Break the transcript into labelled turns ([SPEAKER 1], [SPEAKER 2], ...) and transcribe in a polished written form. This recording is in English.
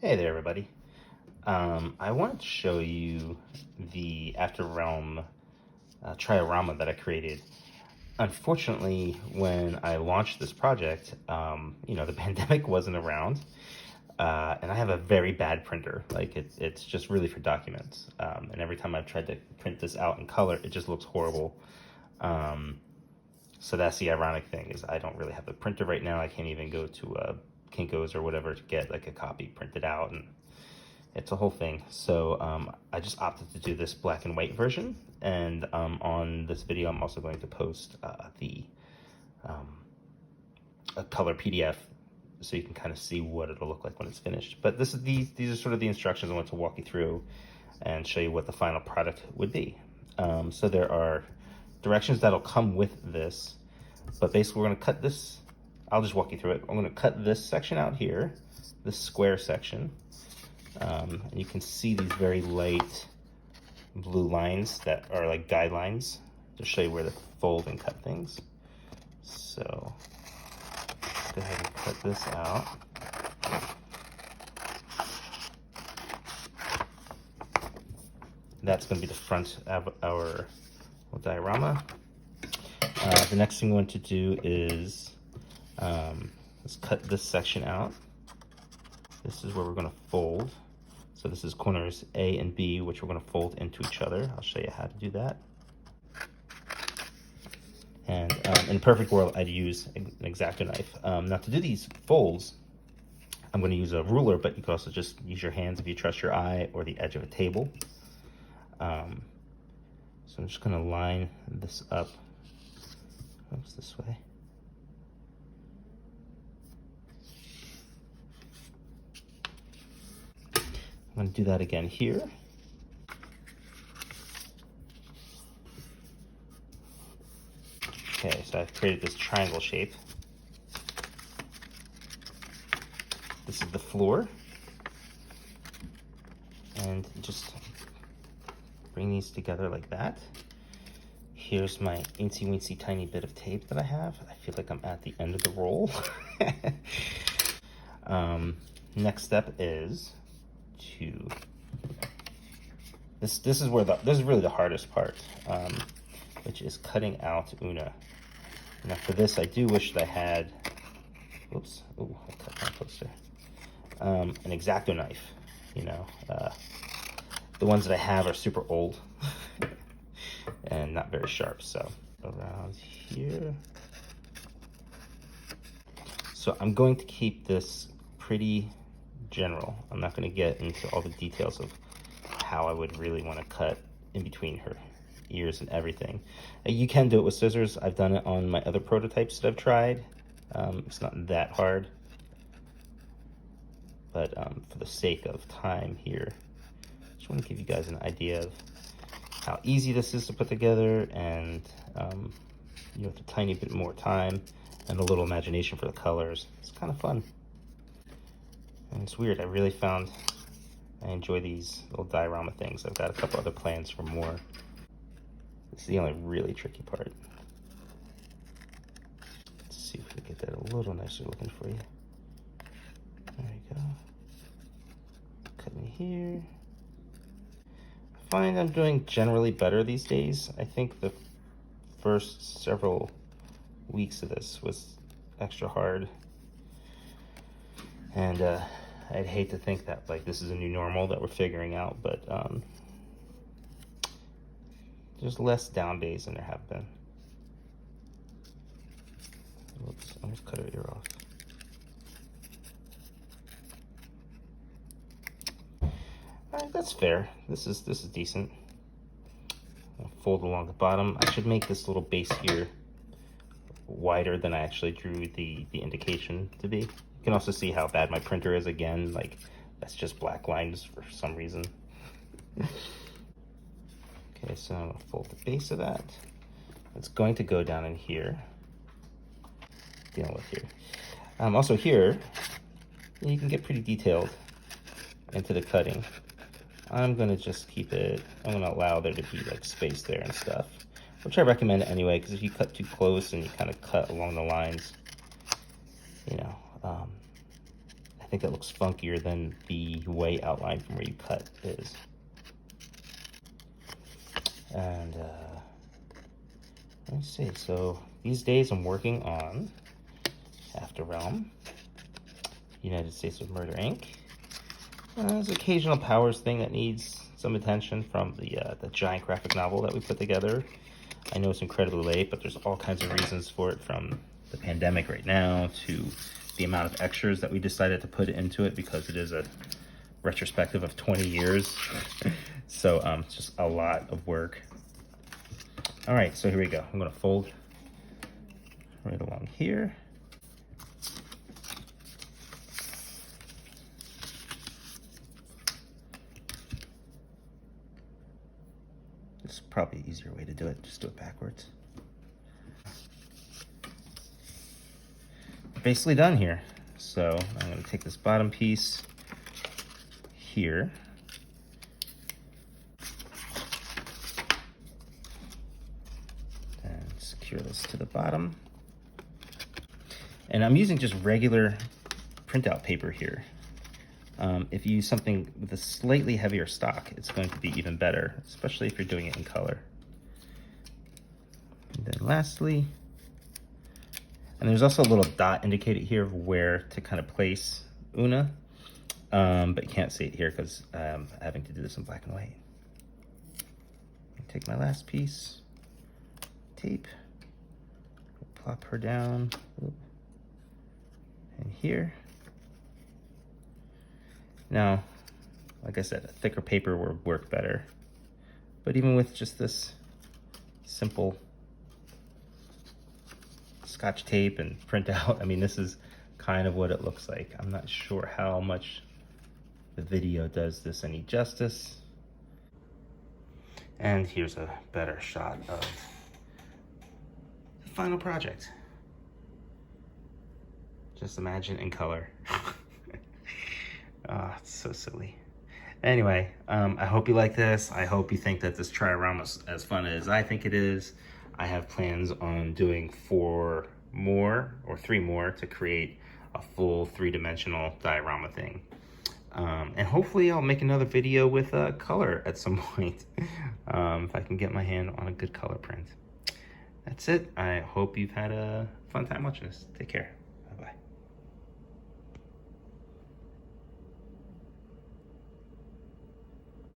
[SPEAKER 1] Hey there, everybody. I wanted to show you the After Realm Triorama that I created. Unfortunately, when I launched this project, the pandemic wasn't around, and I have a very bad printer. Like, it's just really for documents. And every time I've tried to print this out in color, it just looks horrible. So that's the ironic thing, is I don't really have a printer right now. I can't even go to Kinko's or whatever to get like a copy printed out, and it's a whole thing. So I just opted to do this black and white version, and on this video I'm also going to post a color PDF so you can kind of see what it'll look like when it's finished. But these are sort of the instructions I want to walk you through and show you what the final product would be. So there are directions that'll come with this, but basically we're going to cut this. I'll just walk you through it. I'm going to cut this section out here, this square section. And you can see these very light blue lines that are like guidelines to show you where to fold and cut things. So go ahead and cut this out. That's going to be the front of our diorama. The next thing we want to do is let's cut this section out. This is where we're going to fold. So this is corners A and B, which we're going to fold into each other. I'll show you how to do that. And in a perfect world, I'd use an X-Acto knife. Now to do these folds, I'm going to use a ruler, but you can also just use your hands if you trust your eye, or the edge of a table. So I'm just going to line this up. Oops, this way. I'm going to do that again here. Okay, so I've created this triangle shape. This is the floor. And just bring these together like that. Here's my eensy weensy tiny bit of tape that I have. I feel like I'm at the end of the roll. Next step is to this is really the hardest part, which is cutting out Una. Now for this, I do wish that I had, oops, oh, I cut that closer, an X-Acto knife. The ones that I have are super old and not very sharp. So around here. So I'm going to keep this pretty general. I'm not going to get into all the details of how I would really want to cut in between her ears and everything. You can do it with scissors. I've done it on my other prototypes that I've tried. It's not that hard, but for the sake of time here, I just want to give you guys an idea of how easy this is to put together, and with a tiny bit more time and a little imagination for the colors, it's kind of fun. And it's weird, I really found I enjoy these little diorama things. I've got a couple other plans for more. This is the only really tricky part. Let's see if we can get that a little nicer looking for you. There you go. Cutting here. I find I'm doing generally better these days. I think the first several weeks of this was extra hard. And I'd hate to think that like this is a new normal that we're figuring out, but there's less down days than there have been. Whoops, I almost cut her ear off. Alright, that's fair. This is decent. I'll fold along the bottom. I should make this little base here wider than I actually drew the indication to be. You can also see how bad my printer is again. Like, that's just black lines for some reason. Okay, so I'm gonna fold the base of that. It's going to go down in here. Dealing with here. Also here, you can get pretty detailed into the cutting. I'm gonna just keep it, I'm gonna allow there to be like space there and stuff, which I recommend anyway, because if you cut too close and you kind of cut along the lines, think that looks funkier than the way outline from where you cut is. And let's see, so these days I'm working on After Realm, United States of Murder Inc. There's an occasional Powers thing that needs some attention from the giant graphic novel that we put together. I know it's incredibly late, but there's all kinds of reasons for it, from the pandemic right now to the amount of extras that we decided to put into it because it is a retrospective of 20 years. So it's just a lot of work. All right, so here we go. I'm gonna fold right along here. This is probably an easier way to do it. Just do it backwards. Basically done here. So I'm going to take this bottom piece here, and secure this to the bottom. And I'm using just regular printout paper here. If you use something with a slightly heavier stock, it's going to be even better, especially if you're doing it in color. And then lastly, and there's also a little dot indicated here of where to kind of place Una, but you can't see it here because I'm having to do this in black and white. Take my last piece, tape, plop her down, and here. Now, like I said, a thicker paper would work better, but even with just this simple Scotch tape and printout, I mean, this is kind of what it looks like. I'm not sure how much the video does this any justice. And here's a better shot of the final project. Just imagine in color. Oh, it's so silly. Anyway, I hope you like this. I hope you think that this Triorama is as fun as I think it is. I have plans on doing 4 more or 3 more to create a full 3-dimensional diorama thing. And hopefully I'll make another video with color at some point, if I can get my hand on a good color print. That's it. I hope you've had a fun time watching this. Take care.